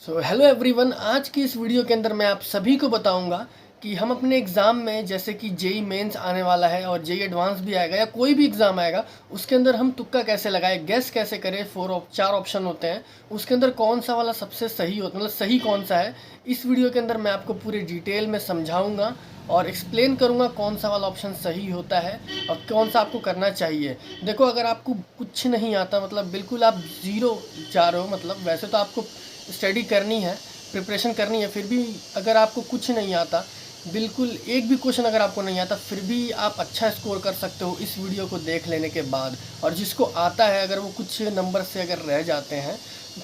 Hello everyone, आज की इस वीडियो के अंदर मैं आप सभी को बताऊंगा कि हम अपने एग्ज़ाम में, जैसे कि जेई मेंस आने वाला है और जेई एडवांस भी आएगा या कोई भी एग्ज़ाम आएगा, उसके अंदर हम तुक्का कैसे लगाए, गेस कैसे करें। चार ऑप्शन होते हैं, उसके अंदर कौन सा वाला सबसे सही होता, मतलब सही कौन सा है। इस वीडियो के अंदर मैं आपको पूरे डिटेल में समझाऊंगा और एक्सप्लेन करूंगा कौन सा वाला ऑप्शन सही होता है और कौन सा आपको करना चाहिए। देखो, अगर आपको कुछ नहीं आता, मतलब बिल्कुल आप ज़ीरो जा रहे हो, मतलब वैसे तो आपको स्टडी करनी है, प्रिपरेशन करनी है, फिर भी अगर आपको कुछ नहीं आता, बिल्कुल एक भी क्वेश्चन अगर आपको नहीं आता, फिर भी आप अच्छा स्कोर कर सकते हो इस वीडियो को देख लेने के बाद। और जिसको आता है, अगर वो कुछ नंबर से अगर रह जाते हैं,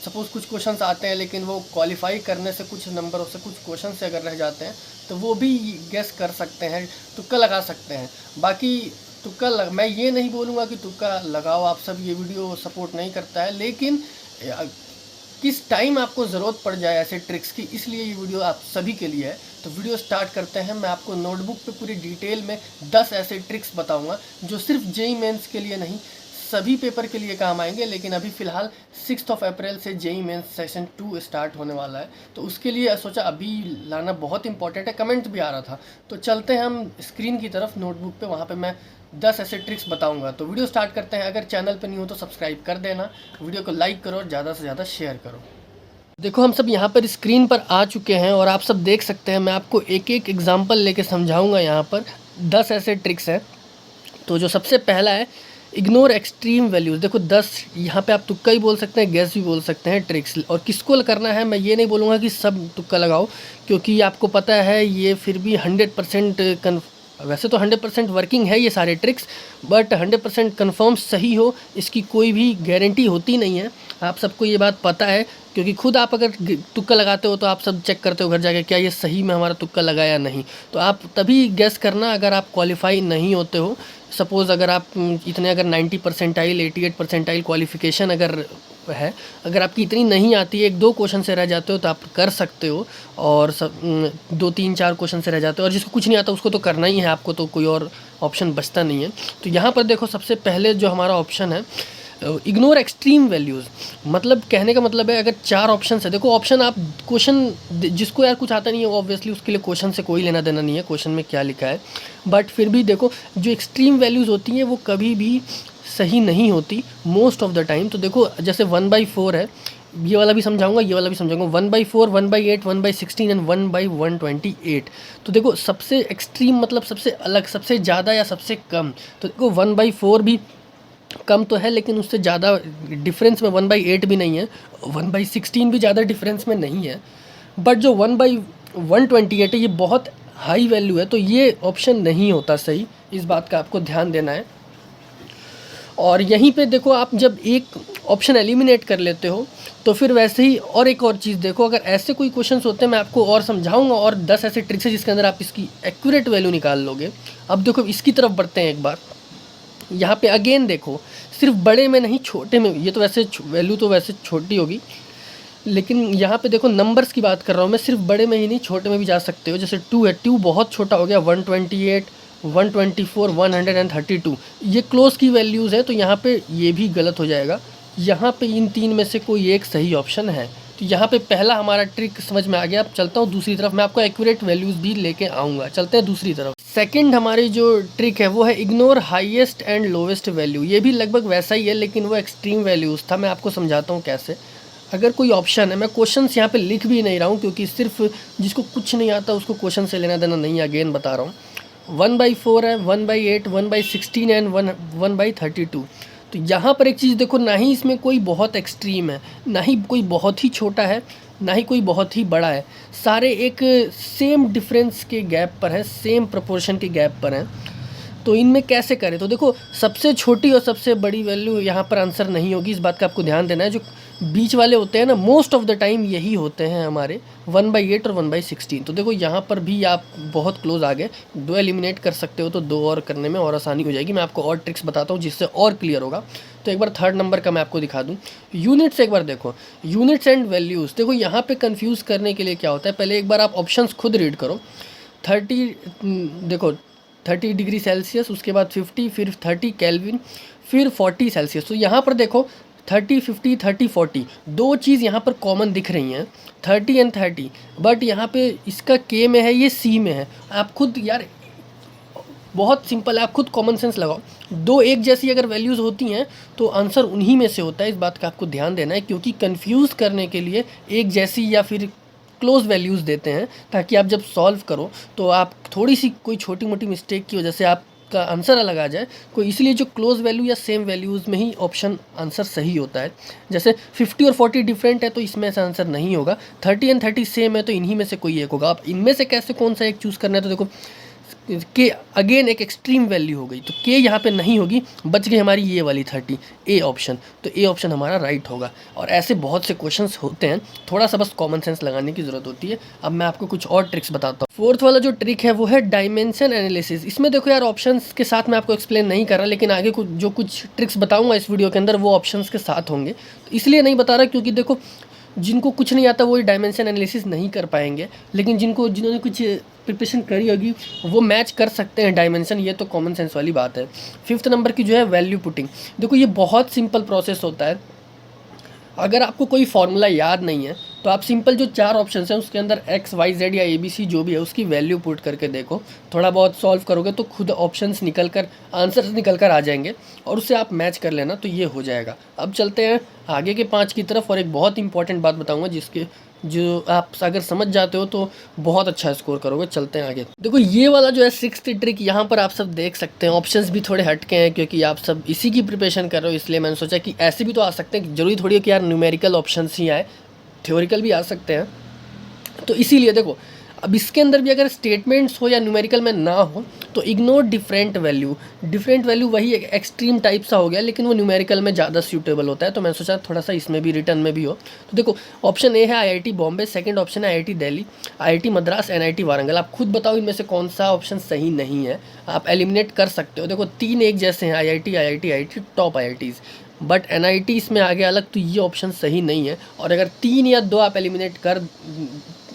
सपोज़ कुछ क्वेश्चंस आते हैं लेकिन वो क्वालिफाई करने से कुछ नंबरों से, कुछ क्वेश्चन से अगर रह जाते हैं, तो वो भी गेस कर सकते हैं, तुक्का लगा सकते हैं। बाकी मैं ये नहीं बोलूँगा कि तुक्का लगाओ आप सब, ये वीडियो सपोर्ट नहीं करता है, लेकिन किस टाइम आपको ज़रूरत पड़ जाए ऐसे ट्रिक्स की, इसलिए ये वीडियो आप सभी के लिए है। तो वीडियो स्टार्ट करते हैं। मैं आपको नोटबुक पे पूरी डिटेल में 10 ऐसे ट्रिक्स बताऊंगा जो सिर्फ जेई मेंस के लिए नहीं, सभी पेपर के लिए काम आएंगे। लेकिन अभी फ़िलहाल 6 अप्रैल से जेई मेंस सेशन 2 स्टार्ट होने वाला है, तो उसके लिए सोचा अभी लाना बहुत इंपॉर्टेंट है। कमेंट भी आ रहा था, तो चलते हैं हम स्क्रीन की तरफ, नोटबुक पे, वहाँ पे मैं 10 ऐसे ट्रिक्स बताऊंगा। तो वीडियो स्टार्ट करते हैं। अगर चैनल पर नहीं हो तो सब्सक्राइब कर देना, वीडियो को लाइक करो और ज़्यादा से ज़्यादा शेयर करो। देखो, हम सब यहाँ पर स्क्रीन पर आ चुके हैं और आप सब देख सकते हैं। मैं आपको एक एक एग्जांपल लेके समझाऊंगा। यहाँ पर 10 ऐसे ट्रिक्स हैं। तो जो सबसे पहला है, इग्नोर एक्सट्रीम वैल्यूज़। देखो 10, यहाँ पे आप तुक्का ही बोल सकते हैं, गैस भी बोल सकते हैं, ट्रिक्स। और किसको करना है, मैं ये नहीं बोलूँगा कि सब तुक्का लगाओ, क्योंकि आपको पता है ये फिर भी 100% वैसे तो 100% वर्किंग है ये सारे ट्रिक्स, बट 100% कन्फर्म सही हो इसकी कोई भी गारंटी होती नहीं है। आप सबको ये बात पता है, क्योंकि खुद आप अगर तुक्का लगाते हो तो आप सब चेक करते हो घर जाके, क्या ये सही में हमारा तुक्का लगा या नहीं। तो आप तभी गेस करना अगर आप क्वालिफाई नहीं होते हो। सपोज़ अगर आप इतने, अगर 90 परसेंटाइल, 88 परसेंटाइल क्वालिफिकेशन अगर है, अगर आपकी इतनी नहीं आती है, 1-2 क्वेश्चन से रह जाते हो, तो आप कर सकते हो। और 2-3-4 क्वेश्चन से रह जाते हो, और जिसको कुछ नहीं आता उसको तो करना ही है आपको, तो कोई और ऑप्शन बचता नहीं है। तो यहाँ पर देखो, सबसे पहले जो हमारा ऑप्शन है, इग्नोर एक्सट्रीम वैल्यूज़। मतलब कहने का मतलब है, अगर 4 ऑप्शन है, देखो ऑप्शन आप क्वेश्चन, जिसको यार कुछ आता नहीं है ऑब्वियसली उसके लिए क्वेश्चन से कोई लेना देना नहीं है, क्वेश्चन में क्या लिखा है। बट फिर भी देखो, जो एक्सट्रीम वैल्यूज़ होती हैं वो कभी भी सही नहीं होती मोस्ट ऑफ द टाइम। तो देखो, जैसे 1/4 है, ये वाला भी समझाऊंगा, ये वाला भी समझाऊंगा। 1/4, 1/8, 1/16 एंड 1/128। तो देखो, सबसे एक्सट्रीम मतलब सबसे अलग, सबसे ज़्यादा या सबसे कम। तो देखो 1/4 भी कम तो है, लेकिन उससे ज़्यादा डिफरेंस में 1/8 भी नहीं है, 1/16 भी ज़्यादा डिफरेंस में नहीं है। बट जो 1/128 है, ये बहुत हाई वैल्यू है, तो ये ऑप्शन नहीं होता सही। इस बात का आपको ध्यान देना है। और यहीं पे देखो, आप जब एक ऑप्शन एलिमिनेट कर लेते हो, तो फिर वैसे ही और एक और चीज़ देखो, अगर ऐसे कोई क्वेश्चंस होते हैं, मैं आपको और समझाऊंगा, और 10 ऐसे ट्रिक्स है जिसके अंदर आप इसकी एक्यूरेट वैल्यू निकाल लोगे। अब देखो, इसकी तरफ बढ़ते हैं एक बार। यहाँ पे अगेन देखो, सिर्फ बड़े में नहीं, छोटे में, ये तो वैसे वैल्यू तो वैसे छोटी होगी, लेकिन यहाँ पे देखो नंबर्स की बात कर रहा हूँ मैं, सिर्फ बड़े में ही नहीं, छोटे में भी जा सकते हो। जैसे 2 है, 2 बहुत छोटा हो गया, 128, 124, 132, ये क्लोज की वैल्यूज़ है, तो यहाँ पे ये भी गलत हो जाएगा। यहाँ पे इन 3 में से कोई एक सही ऑप्शन है। तो यहाँ पे पहला हमारा ट्रिक समझ में आ गया। अब चलता हूँ दूसरी तरफ, मैं आपको एक्यूरेट वैल्यूज़ भी लेके आऊँगा। चलते हैं दूसरी तरफ। सेकंड हमारी जो ट्रिक है वो है ignore highest and lowest value. ये भी लगभग वैसा ही है, लेकिन वो एक्सट्रीम वैल्यूज़ था। मैं आपको समझाता हूँ कैसे। अगर कोई ऑप्शन है, मैं क्वेश्चंस यहाँ पे लिख भी नहीं रहा हूँ, क्योंकि सिर्फ जिसको कुछ नहीं आता उसको क्वेश्चन से लेना देना नहीं है। अगेन बता रहा हूँ, 1/4 है, 1/8, 1/16 एंड 1/32। तो यहाँ पर एक चीज़ देखो, ना ही इसमें कोई बहुत एक्सट्रीम है, ना ही कोई बहुत ही छोटा है, ना ही कोई बहुत ही बड़ा है। सारे एक सेम डिफरेंस के गैप पर हैं, सेम प्रोपोर्शन के गैप पर हैं। तो इनमें कैसे करें, तो देखो, सबसे छोटी और सबसे बड़ी वैल्यू यहाँ पर आंसर नहीं होगी, इस बात का आपको ध्यान देना है। जो बीच वाले होते हैं ना, मोस्ट ऑफ द टाइम यही होते हैं हमारे, 1/8 और 1/16। तो देखो यहाँ पर भी आप बहुत क्लोज आ गए, 2 एलिमिनेट कर सकते हो, तो 2 और करने में और आसानी हो जाएगी। मैं आपको और ट्रिक्स बताता हूँ जिससे और क्लियर होगा। तो एक बार थर्ड नंबर का मैं आपको दिखा दूँ, यूनिट्स। एक बार देखो, यूनिट्स एंड वैल्यूज़। देखो यहाँ पर कन्फ्यूज़ करने के लिए क्या होता है, पहले एक बार आप ऑप्शंस खुद रीड करो। 30, देखो 30 डिग्री सेल्सियस, उसके बाद 50, फिर 30 केल्विन, फिर 40 सेल्सियस। तो यहाँ पर देखो 30 50 30 40 दो चीज़ यहाँ पर कॉमन दिख रही हैं, 30 एंड 30, बट यहाँ पे इसका के में है, ये सी में है। आप खुद यार बहुत सिंपल है, आप खुद कॉमन सेंस लगाओ। दो एक जैसी अगर वैल्यूज़ होती हैं तो आंसर उन्हीं में से होता है, इस बात का आपको ध्यान देना है, क्योंकि कंफ्यूज करने के लिए एक जैसी या फिर क्लोज वैल्यूज़ देते हैं, ताकि आप जब सॉल्व करो तो आप थोड़ी सी कोई छोटी मोटी मिस्टेक की वजह से आपका आंसर अलग आ जाए कोई, इसलिए जो क्लोज वैल्यू या सेम वैल्यूज़ में ही ऑप्शन आंसर सही होता है। जैसे 50 और 40 डिफरेंट है तो इसमें से आंसर नहीं होगा, 30 एंड 30 सेम है तो इन्हीं में से कोई एक होगा। आप इनमें से कैसे कौन सा एक चूज़ करना है, तो देखो के अगेन एक एक्सट्रीम वैल्यू हो गई, तो के यहाँ पे नहीं होगी, बच गई हमारी ये वाली 30, ए ऑप्शन। तो ए ऑप्शन हमारा राइट होगा। और ऐसे बहुत से क्वेश्चंस होते हैं, थोड़ा सा बस कॉमन सेंस लगाने की ज़रूरत होती है। अब मैं आपको कुछ और ट्रिक्स बताता हूँ। फोर्थ वाला जो ट्रिक है वो है डायमेंशन एनालिसिस। इसमें देखो यार, ऑप्शंस के साथ मैं आपको एक्सप्लेन नहीं कर रहा, लेकिन आगे कुछ ट्रिक्स बताऊँगा इस वीडियो के अंदर वो ऑप्शंस के साथ होंगे। तो इसलिए नहीं बता रहा क्योंकि देखो, जिनको कुछ नहीं आता वो डायमेंशन एनालिसिस नहीं कर पाएंगे, लेकिन जिन्होंने कुछ प्रिपरेशन करी होगी वो मैच कर सकते हैं डायमेंशन, ये तो कॉमन सेंस वाली बात है। 5th नंबर की जो है वैल्यू पुटिंग। देखो ये बहुत सिंपल प्रोसेस होता है। अगर आपको कोई फार्मूला याद नहीं है तो आप सिंपल जो 4 ऑप्शन हैं उसके अंदर x y z या ABC जो भी है उसकी वैल्यू पुट करके देखो, थोड़ा बहुत सॉल्व करोगे तो खुद ऑप्शंस निकल कर आंसर्स निकल कर आ जाएंगे और उससे आप मैच कर लेना, तो ये हो जाएगा। अब चलते हैं आगे के 5 की तरफ, और एक बहुत इंपॉर्टेंट बात बताऊँगा जिसके जो आप अगर समझ जाते हो तो बहुत अच्छा स्कोर करोगे। चलते हैं आगे। देखो ये वाला जो है 6th ट्रिक, यहाँ पर आप सब देख सकते हैं ऑप्शंस भी थोड़े हटके हैं, क्योंकि आप सब इसी की प्रिपरेशन कर रहे हो, इसलिए मैंने सोचा कि ऐसे भी तो आ सकते हैं, जरूरी थोड़ी है कि यार न्यूमेरिकल ऑप्शंस ही आए, थ्योरिकल भी आ सकते हैं। तो इसीलिए देखो, अब इसके अंदर भी अगर स्टेटमेंट्स हो या न्यूमेरिकल में ना हो तो ignore different value. Different value वही एक एक्सट्रीम टाइप सा हो गया, लेकिन वो न्यूमेरिकल में ज़्यादा सूटेबल होता है, तो मैं सोचा थोड़ा सा इसमें भी रिटर्न में भी हो। तो देखो ऑप्शन ए है IIT बॉम्बे, सेकंड ऑप्शन है IIT Delhi, IIT Madras, NIT Warangal. आप खुद बताओ इनमें से कौन सा ऑप्शन सही नहीं है, आप एलिमिनेट कर सकते हो। देखो 3 एक जैसे हैं, IIT top IITs, but NIT इसमें आगे अलग, तो ये ऑप्शन सही नहीं है। और अगर 3 या 2 आप एलिमिनेट कर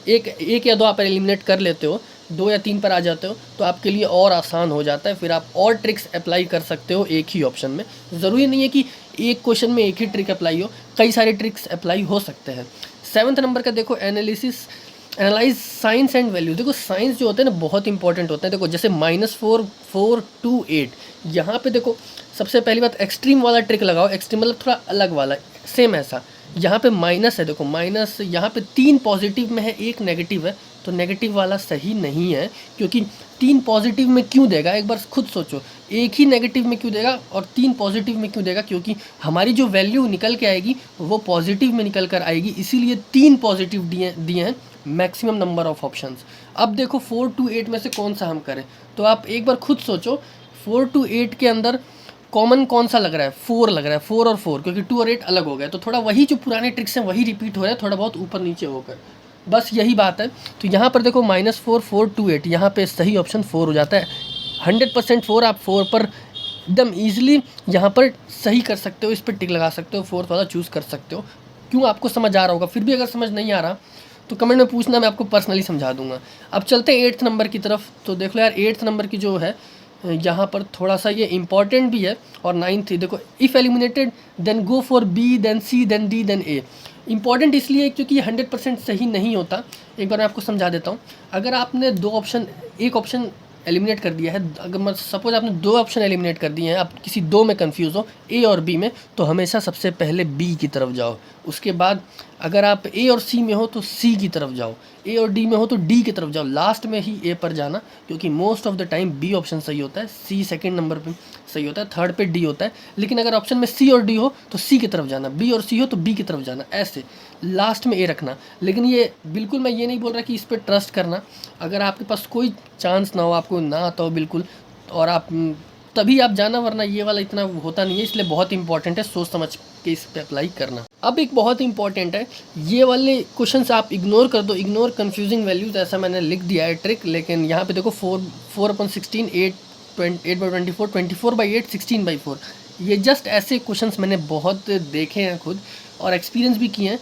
एक या 2 आप एलिमिनेट कर लेते हो, 2 या 3 पर आ जाते हो, तो आपके लिए और आसान हो जाता है। फिर आप और ट्रिक्स अप्लाई कर सकते हो एक ही ऑप्शन में। ज़रूरी नहीं है कि एक क्वेश्चन में एक ही ट्रिक अप्लाई हो, कई सारे ट्रिक्स अप्लाई हो सकते हैं। 7th नंबर का देखो एनालाइज साइंस एंड वैल्यू। देखो साइंस जो होते हैं ना बहुत इंपॉर्टेंट होते हैं। देखो जैसे -4 4 2 8, यहाँ पे देखो सबसे पहली बात एक्सट्रीम वाला ट्रिक लगाओ। एक्सट्रीम मतलब थोड़ा अलग वाला, सेम ऐसा। यहाँ पे माइनस है, देखो माइनस, यहाँ पे 3 पॉजिटिव में है 1 नेगेटिव है, तो नेगेटिव वाला सही नहीं है, क्योंकि 3 पॉजिटिव में क्यों देगा, एक बार खुद सोचो। एक ही नेगेटिव में क्यों देगा और 3 पॉजिटिव में क्यों देगा, क्योंकि हमारी जो वैल्यू निकल के आएगी वो पॉजिटिव में निकल कर आएगी, इसीलिए 3 पॉजिटिव दिए हैं मैक्सिमम नंबर ऑफ ऑप्शंस। अब देखो 4 to 8 में से कौन सा हम करें, तो आप एक बार खुद सोचो। 4 to 8 के अंदर कॉमन कौन सा लग रहा है, 4 लग रहा है, 4 और 4, क्योंकि 2 और 8 अलग हो गए, तो थोड़ा वही जो पुराने ट्रिक्स हैं वही रिपीट हो रहे हैं, थोड़ा बहुत ऊपर नीचे होकर, बस यही बात है। तो यहाँ पर देखो -4 4 2 8, यहाँ पे सही ऑप्शन 4 हो जाता है। 100% 4, आप 4 पर एकदम ईजिली यहाँ पर सही कर सकते हो, इस पर टिक लगा सकते हो, 4th वाला चूज़ कर सकते हो। क्यों, आपको समझ आ रहा होगा। फिर भी अगर समझ नहीं आ रहा तो कमेंट में पूछना, मैं आपको पर्सनली समझा दूंगा। अब चलते हैं 8th नंबर की तरफ। तो देख लो यार 8th नंबर की जो है यहाँ पर थोड़ा सा ये इंपॉर्टेंट भी है, और 9th थी। देखो if eliminated then go for B then C then D then A। Important इसलिए क्योंकि ये 100% सही नहीं होता। एक बार मैं आपको समझा देता हूँ। अगर आपने एक ऑप्शन एलिमिनेट कर दिया है, अगर मैं सपोज आपने 2 ऑप्शन एलिमिनेट कर दिए हैं, आप किसी 2 में कंफ्यूज हो, A और B में, तो हमेशा सबसे पहले B की तरफ जाओ। उसके बाद अगर आप A और C में हो तो C की तरफ जाओ, A और D में हो तो D की तरफ जाओ, लास्ट में ही A पर जाना, क्योंकि most of the time B option सही होता है, C सेकंड नंबर पे सही होता है, थर्ड पे D होता है। लेकिन अगर ऑप्शन में C और D हो तो C की तरफ जाना, B और C हो तो B की तरफ जाना, ऐसे लास्ट में A रखना। लेकिन ये बिल्कुल मैं ये नहीं बोल रहा कि इस पर ट्रस्ट करना। अगर आपके पास कोई चांस ना हो, आपको ना आता हो बिल्कुल, और आप तभी आप जाना, वरना ये वाला इतना होता नहीं है। इसलिए बहुत इंपॉर्टेंट है सोच समझ के इस पर अप्लाई करना। अब एक बहुत इंपॉर्टेंट है, ये वाले क्वेश्चंस आप इग्नोर कर दो, इग्नोर कंफ्यूजिंग वैल्यूज, ऐसा मैंने लिख दिया है ट्रिक। लेकिन यहाँ पे देखो 4/16 8/24 24/8 16/4, ये जस्ट ऐसे क्वेश्चंस मैंने बहुत देखे हैं खुद, और एक्सपीरियंस भी किए हैं।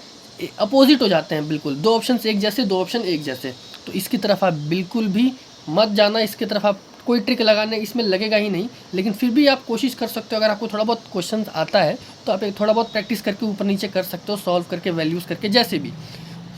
अपोजिट हो जाते हैं बिल्कुल, 2 ऑप्शन एक जैसे, 2 ऑप्शन एक जैसे, तो इसकी तरफ आप बिल्कुल भी मत जाना, इसकी तरफ आप कोई ट्रिक लगाने इसमें लगेगा ही नहीं, लेकिन फिर भी आप कोशिश कर सकते हो। अगर आपको थोड़ा बहुत क्वेश्चन आता है तो आप एक थोड़ा बहुत प्रैक्टिस करके ऊपर नीचे कर सकते हो, सॉल्व करके, वैल्यूज़ करके, जैसे भी।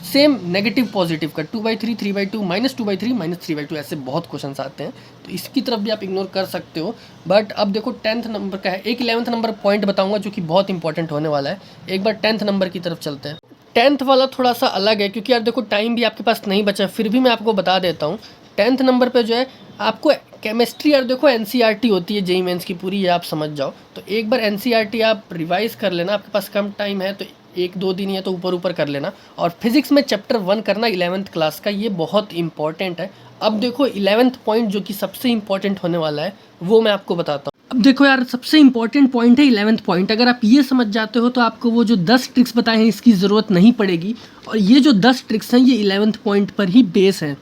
सेम नेगेटिव पॉजिटिव का 2/3, 3/2, -2/3, -3/2, ऐसे बहुत क्वेश्चंस आते हैं, तो इसकी तरफ भी आप इग्नोर कर सकते हो। बट अब देखो 10th नंबर का है, एक 11th नंबर पॉइंट बताऊंगा जो कि बहुत इंपॉर्टेंट होने वाला है। एक बार 10th नंबर की तरफ चलते हैं। 10th वाला थोड़ा सा अलग है, क्योंकि यार देखो टाइम भी आपके पास नहीं बचा, फिर भी मैं आपको बता देता हूँ। 10th नंबर पे जो है आपको केमिस्ट्री, यार देखो एनसीईआरटी होती है जेईई मेंस की पूरी, ये आप समझ जाओ। तो एक बार एनसीईआरटी आप रिवाइज़ कर लेना, आपके पास कम टाइम है तो 1-2 दिन ही है तो ऊपर ऊपर कर लेना। और फिजिक्स में चैप्टर 1 करना 11th क्लास का, ये बहुत इंपॉर्टेंट है। अब देखो 11th पॉइंट जो कि सबसे इंपॉर्टेंट होने वाला है वो मैं आपको बताता हूँ। अब देखो यार सबसे इंपॉर्टेंट पॉइंट है 11th पॉइंट। अगर आप ये समझ जाते हो तो आपको वो जो 10 ट्रिक्स बताए हैं इसकी ज़रूरत नहीं पड़ेगी, और ये जो 10 ट्रिक्स हैं ये 11th पॉइंट पर ही बेस है।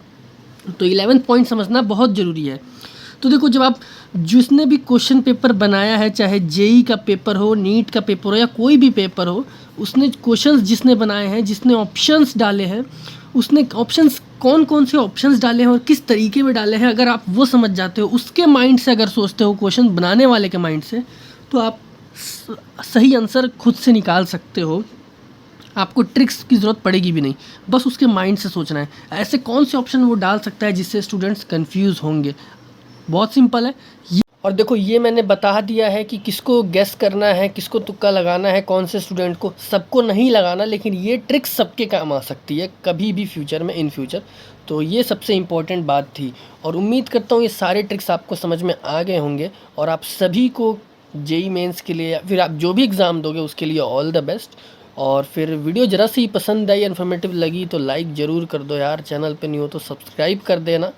तो 11th पॉइंट समझना बहुत ज़रूरी है। तो देखो जब आप जिसने भी क्वेश्चन पेपर बनाया है, चाहे जेईई का पेपर हो, नीट का पेपर हो या कोई भी पेपर हो, उसने क्वेश्चंस जिसने बनाए हैं, जिसने ऑप्शंस डाले हैं, उसने ऑप्शंस कौन कौन से ऑप्शंस डाले हैं और किस तरीके में डाले हैं, अगर आप वो समझ जाते हो, उसके माइंड से अगर सोचते हो, क्वेश्चन बनाने वाले के माइंड से, तो आप सही आंसर खुद से निकाल सकते हो। आपको ट्रिक्स की ज़रूरत पड़ेगी भी नहीं, बस उसके माइंड से सोचना है। ऐसे कौन से ऑप्शन वो डाल सकता है जिससे स्टूडेंट्स कंफ्यूज होंगे। बहुत सिंपल है ये। और देखो ये मैंने बता दिया है कि किसको गेस करना है, किसको तुक्का लगाना है, कौन से स्टूडेंट को, सबको नहीं लगाना, लेकिन ये ट्रिक्स सबके काम आ सकती है कभी भी फ्यूचर में, इन फ्यूचर। तो ये सबसे इम्पोर्टेंट बात थी, और उम्मीद करता हूँ ये सारे ट्रिक्स आपको समझ में आ गए होंगे, और आप सभी को जेईई मेंस के लिए या फिर आप जो भी एग्ज़ाम दोगे उसके लिए ऑल द बेस्ट। और फिर वीडियो ज़रा सी पसंद आई, इन्फॉर्मेटिव लगी तो लाइक ज़रूर कर दो यार, चैनल पे नहीं हो तो सब्सक्राइब कर देना,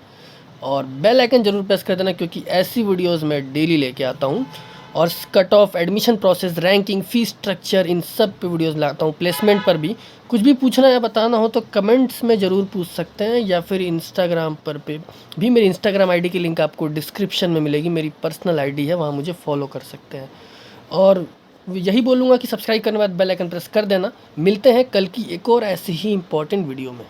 और बेल आइकन ज़रूर प्रेस कर देना, क्योंकि ऐसी वीडियोस मैं डेली लेके आता हूँ। और cut off, admission process, ranking, fees structure, इन सब पे वीडियोस लाता हूँ। प्लेसमेंट पर भी कुछ भी पूछना या बताना हो तो कमेंट्स में ज़रूर पूछ सकते हैं, या फिर इंस्टाग्राम पर पे भी। मेरी इंस्टाग्राम आईडी की लिंक आपको डिस्क्रिप्शन में मिलेगी, मेरी पर्सनल आईडी है, वहाँ मुझे फॉलो कर सकते हैं। और यही बोलूँगा कि सब्सक्राइब करने के बाद बेल आइकन प्रेस कर देना। मिलते हैं कल की एक और ऐसी ही इंपॉर्टेंट वीडियो में।